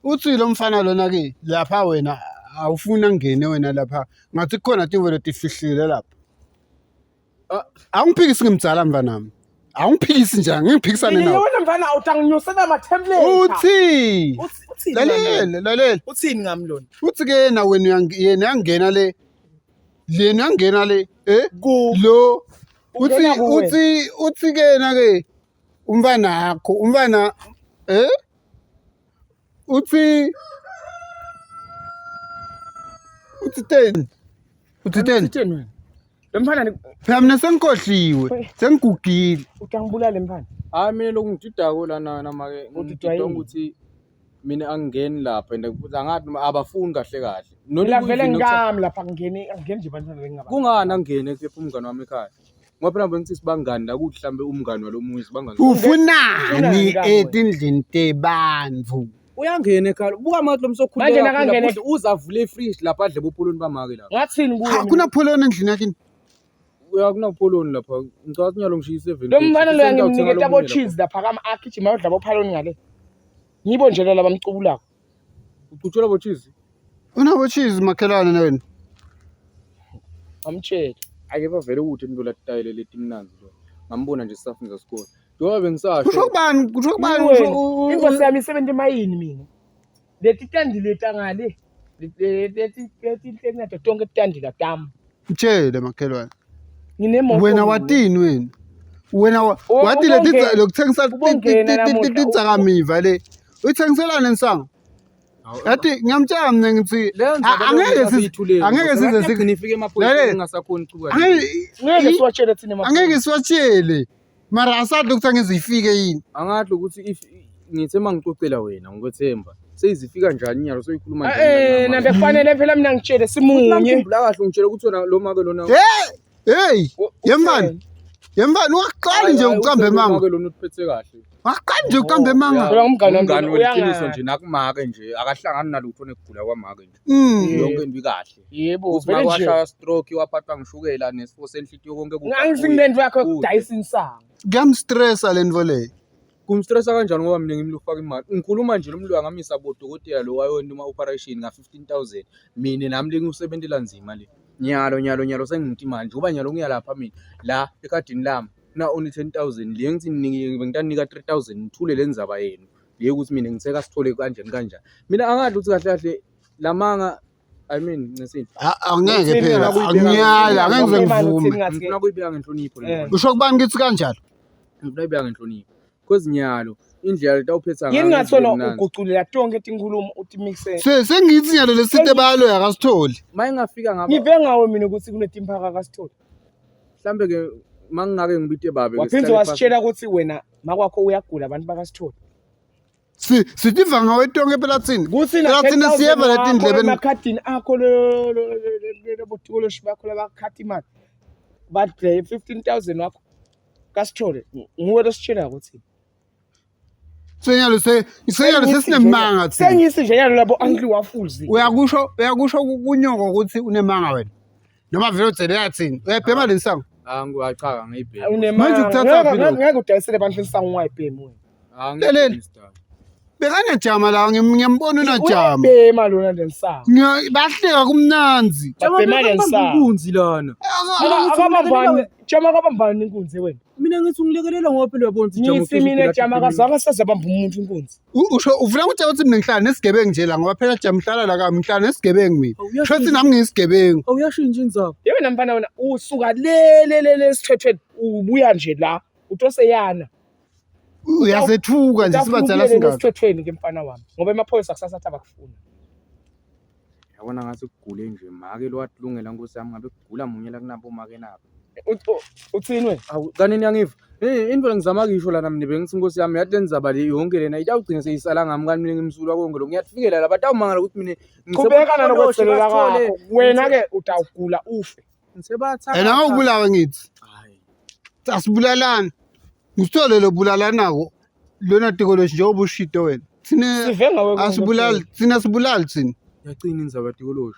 Uthi lo mfana lona ke lapha wena awufuna ngene wena lapha ngathi kukhona tinto letifihlile lapha. Awungiphikisi ngimdzala mvanami. Awungiphikisi njani ngiphikisane nawe. Wena mfana awutanginyusela ama template. Uthi lalela. Uthini ngamlona? Uthi ke yena wena yena yangena le. Yena yangena le lo uthi ke yena ke umfana akho umfana uthi 10 wena. Lo mfana phela mina sengikhohliwe sengigugile utangibulala mfana. Hayi mina lokungididako lana make ngididwa ukuthi mina angingeni lapha and angathi abafuni kahle. Mina vele ngami lapha ngingeni nje bantwana bengaba. Kungani angene kepha umngane wami ekhaya. Ngoba phela bengithi sibangani la kuthi mhlambe umngane walomunye sibangani. Ufunani etindlini tebantu Uyangena ekhaya. Buka manje lo msokhuleka lapha uzavula ifridge lapha adle bopoloni bamake lapha. Ngathini kuwe? Akuna poloni endlini yakini. Uyakuna poloni lapha. Ngicela nyalo ngishise 7. Lo mfana lo yanginiketa abo cheese lapha kama agijima udla bophaloni ngale. Ngibo nje laba mcubulako. Ucuthula bo cheese. Unabo cheese makhelwane wena. Amtshela. Ake bavele ukuthi into latayile leti mnanzi lo. Ngambona nje sisafunza isikole. Njengoba bengisasho. Kusho kubani inkosi yami isebenza emayini mina. Leti tandi leta ngale. Leti nato tonke tandi la tam. Mtshele makhelwane. Nginemoto. Wena watini wena wathi leti lokuthengisa titsakamiva le. Uyithengiselana nsango. Yathi ngiyamtshela mina ngithi angeke size signifike emaphoyiseni engasakhoni ukucuba. Ngeke siwatshele thina emaphoyiseni. Angeke siwatshele. Mara asathi ukuthi angizifike yini. Angathi ukuthi ngithe mangicocela wena ngikuthemba. Seyizifika njani inyalo soyikhuluma njani. Nabe kufanele phela mina ngitshele simunye. Ngikhumbula kahle ngitshela ukuthi wena lo make lona. Hey yemvani waqala nje uqambe manga. Make lona uphethe kahle. Waqala nje uqambe manga. Phela umngane weqiniso nje nakumake nje akahlangani nalutho nekugula kwamake nje. Yonke into ikahle. Yebo vele nje. Washaya stroke waphathwa ngishukela nesifo senhlitiyo konke kukhona. Ngangisinento yakho yokudayisa insango. Kuyamstressa lento le. Kumstressa kanjani ngoba mina ngimlufaka imali. Ngikhuluma nje lo mlungu ngamisa bodokotela lo wayona uma operation nga 15,000. Mina nami lengisebentela nzima le. Nyalo sengithi manje ngoba nyalo ngiyalapha mina la ekadini lami na only 10,000 le ngithi ngitanika 3,000 ngithule lenzaba yenu le ukuthi mina ngitheka sithole kanjani mina angadli ukuthi kahle lamanga I mean ngisini angeke phela angiyala angeke ngivume ngifuna kuyibeka ngenhlonipho le usho kubani ngithi kanjalo ngifuna kuyibeka ngenhlonipho because nyalo indlela letawuphetha ngayo yini ngathola uguculela tonke tinkulumo uthi mixe sengithi nyalo lesithe balo yakasitholi mayingafika ngaba ngive ngawe mina ukuthi kunetimphaka akasitholi mhlambe ke mangingake ngibite babe waphindze wasitshela ukuthi wena makwakho uyagula abantu bakasitholi sitiva ngawe tonke phela thini thina siyeva letindlebe emakhadini akho lo botiko loshibakho labakhathi imali but 15,000 wakho kasithole nguwe lositshela ukuthi Senyalo sesinemanga thina. Sengisi nje yalo labo angli wafuzi. Uyakusho kunyoko ukuthi unemanga wena. Noma vele uthele yathini? Uyabhema lensango? Ngiyachaka ngiyibhema. Manje ukuthatha phela. Ngeke udayisele abantu lensango ungayibhemi wena. Ngiyelele. Bekana jama la ngiyambona unajama. Uyabhema lona lensango. Bahleka kumnanzi. Babhema lensango. Inkunzi lana. Akabambani, jama kabambani inkunzi wena. Mina ngithi ungilekelela ngoba phela uyabona ukuthi jama uphezulu. Mina jama kazange sazabamba umuntu inkunzi. Usho uvula ukuthi awuthi mina ngihlala nesigebengu nje la ngoba phela jama ngihlala la kami ngihlala nesigebengu mina. Shothi nami ngiyisigebengu. Awuyashintsha inzaba. Yena mfana wena usuka le sithethwe ubuya nje la utose yana. Uyazethuka nje sibadzala singaka. Sithethweni ke mfana wami ngoba emaphoyisa kusasa athi abakufuna. Yabona ngathi kugule nje make lo watlungela nkosi yami ngabe kugula munye la kunabo make nabo. Uthini wena? Kanini yangiva into ngizama ngisho lana mina bengithi inkosi yami yathi lenzaba le yonke lena itawugcina seyisala ngami kani mina ngimsulwa konke lo ngiyafikela la batawumangala ukuthi mina ngiqhubeka nokwetselela kwakho wena ke utawugula ufe ngisebathatha yena ngokubulawa ngithi hayi asibulalana ngithole lo bulalanako lona tiko lo nje obushito wena thina asibulali thina sibulali thina yaqina inzaba tiko lo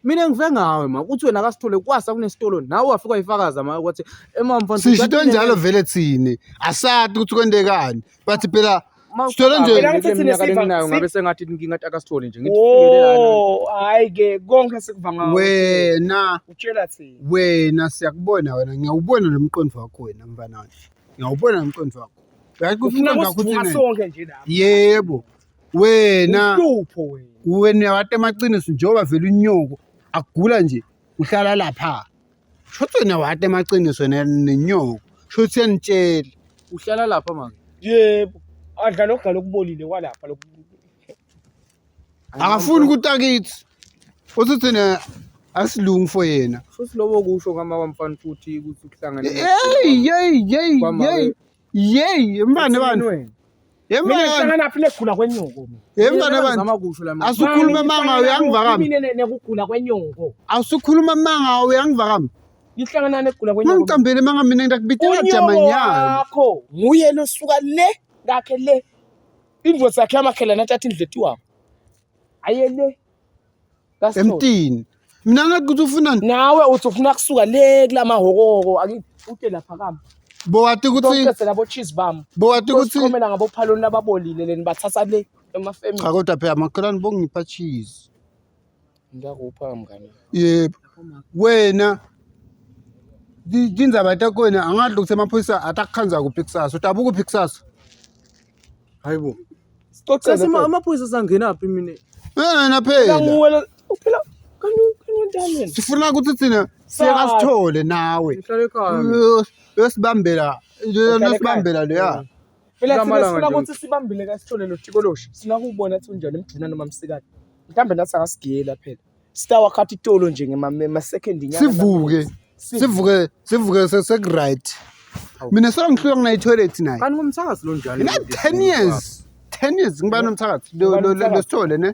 mina ngive ngawe ma uthi wena akasithole kwasa kunesitolo nawe wafika uyifakaza ma ukuthi emamva sishito njalo vele thini asathi ukuthi kwendekani bathi phela Sithole nje nayo ngabe sengathi ngingathi akasithole nje Oh, hayi ke konke sekuva ngawo. Utshela thina. Wena siyakubona wena ngiyawubona nomqondo wakho wena mfanana. Ngiyawubona nomqondo wakho. Ufuna ukuthi sonke nje lapha. Yebo. Wena uhlupho wena. Wena wathi amaqiniso njengoba vele unyoko agula nje uhlala lapha. Shothi wena wathi amaqiniso nenyoko. Shothi yanitshela. Uhlala lapha manje. Yebo. Adla lokugala okubolile kwalapha lokhu. Akafuni ukutakithi. Uthi thina asilungu for yena. Futhi lobo kusho ngamawamfana futhi ukuthi ukuhlangana. Yey, mbane bani? Mina ngihlangana phi negula kwenyongo mina. Mbane bani? Amakusho la manje. Asukhuluma manga uyangivakami. Mina nekugula kwenyongo. Awusukhuluma manga uyangivakami. Ngihlangana negula kwenyongo. Mangicambele manga mina ngidakubitela jamanyana. Yakho nguye lo suka le ngakhe le. Indvo sakhe amakhelana athatha indleti wabo. Ayele. Emtini. Mina ngathi ukuthi ufunani? Nawe uthi ufuna kusuka le kulamahokoko akute lapha kami. Bowathi ukuthi Bonke labo cheese bam. Bowathi ukuthi komela ngabo phaloni lababolile leni bathatha le emafemi. cha kodwa phela makhelani bongipha cheese. Ngiyakupha mngane. Yebo. Wena dindzaba yakho wena angadli ukuthi amaphoyisa atakukhanza kuphi kusasa. Utabuka uphi kusasa? Hayibo. Sicocela amaphoyisa sangena phi mina? Wena phela. Nguwela uphela kanjani? Sifuna ukuthi thina siyakasithole nawe. Ngihlala ekhaya. Yosibambela. Yosibambela lo ya. Phela sifuna ukuthi sibambile kasithole lo tikoloshi. Sinakubona ukuthi unjani emgcina noma msikade. Mhlambe nathi akasigela phela. Sitawa khathi itolo nje ngema second inyanga. Sivuke sesek-right. Mina sengihluka ngina toilet naye. Kanti ngumthakazi lo njalo. Mina 10 years. 10 years ngiba nomthakathi. Lo sithole ne.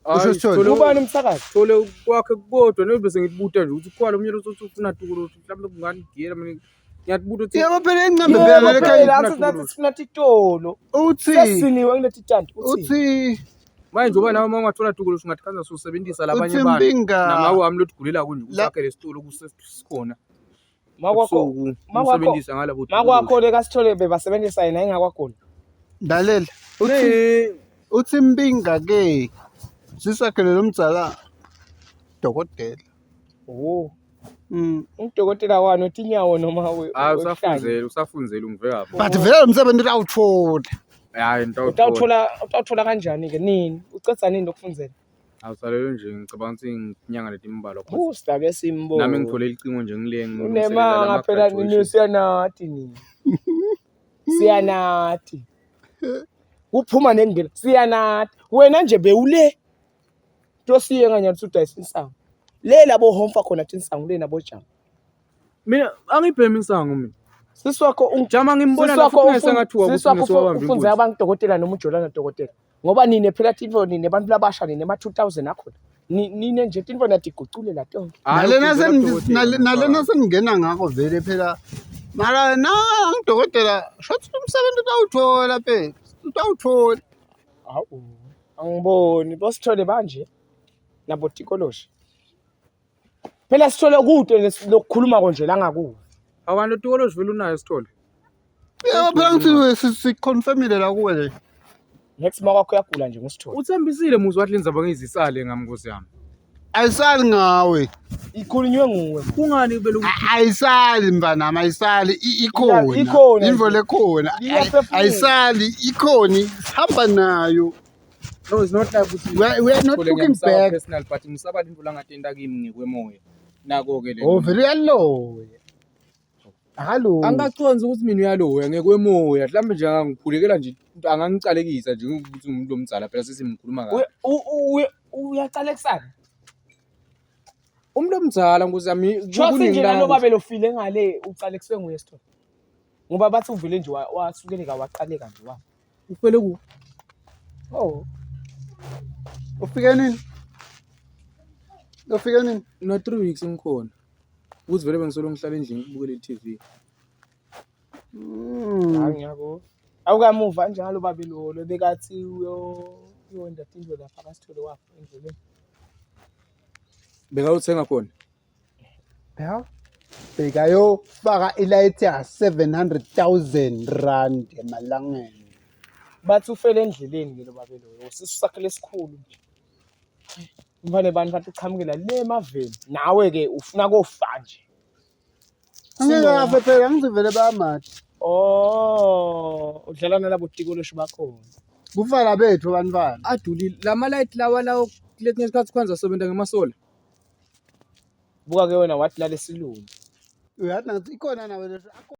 Usho sithole. Ubani umthakazi? Thole kwakhe kodwa nebese ngibuta nje ukuthi khona umnyelo uthi ufuna tukulu mhlawumbe kungangigela mina ngiyabuta ukuthi yebo phela engcambe phela lekhaya sifuna itolo. Uthi sesiniwe kuleti tanti uthi manje uba nawe ungathola tukulu ungathi kanza usebenzisa labanye abantu namawe wami lokugulela kunje usakhele isitolo kusesikhona makwakho usebenzisa ngalabo makwakho lekasithole bebasebenzisa yena engakwakhona dalela uthi Mpinga ke sisakhele lomdzala dokotela udokotela wani otinyawo noma usafunzela ungive kapho but vele umsebenzi uyawuthola hayi utawuthola kanjani ke nini ucetha nini lokufunzela awusalelo nje ngicabanga ukuthi inyanga letimbalwa usitake simbo nami ngithole icingo nje ngilenge unemanga phela nini siyanathi nini siyanathi uphuma nengena siyanathi wena nje bewule tosiye nganyani uthi ayisisango le labo homfa khona tinsango le nabo jama mina angibhemi insango mina siswakho ungijama ngimbona lapho sengathiwa ukuthi siswakho ufunza abantu dokotela noma ujolana dokotela ngoba nine phela tinvo nine abantu labasha nine ma 2000 akhona nine nje tinvo nathi guculela tonke nalena seningena ngakho vele phela mara na ngidokotela shothi umsebenzi utawuthola phela utawuthola hawu angiboni bosithole manje nabo tikoloshi phela sithole kude lokukhuluma konje la ngakuwe abantu tikoloshi vele unayo sithole yebo phela ngithi siconfirmile la kuwe nje next makwakho uyagula nje ngosithole uthembisile muzi wathi lenzaba ngizisale ngamnkosi yami ayisali ngawe ikhulunywe nguwe kungani bele ayisali mbanami ayisali ikhona imvo lekhona ayisali ikhoni hamba nayo no it's not like we are not looking back personal but ngisabala into langatenda kimi ngikwemoya nako ke le oh very low hallo angaconza ukuthi mina uyaloya ngekwemoya mhlambe nje angikhulekela nje angangicalekisa nje ukuthi umuntu omdzala phela sesimkhuluma kahle uyacalekisana umuntu omdzala ngozami kuningi nje naloba belofile ngale ucalekiswe nguye sithole ngoba bathi uvele nje wasukeleka waqaleka nje wa ufele ku oh ufike nini na 3 weeks ngikhona ukuthi vele bengisolo ngihlala endlini ukubukela iTV ngiyako awukamuva njalo babelolo bekathi uyonda indlo lapha kasithole wapha endleleni bekawuthenga khona bekayo faka ilight ya 700,000 rand emalangeni bathi ufele endleleni ke lo babe lo sisu sakhe lesikhulu nje mfane bantu bathi uqhamukela le emaveni nawe ke ufuna kofa nje angeke afe phela ngizivele bayamathi udlala nalabo tikoloshi bakhona kufana bethu abantwana Aduli lama light lawa lawo kuletinye isikhathi kwanza asebenza ngemasola. buka ke wena wathi lale silungu uyathi nathi ikhona nawe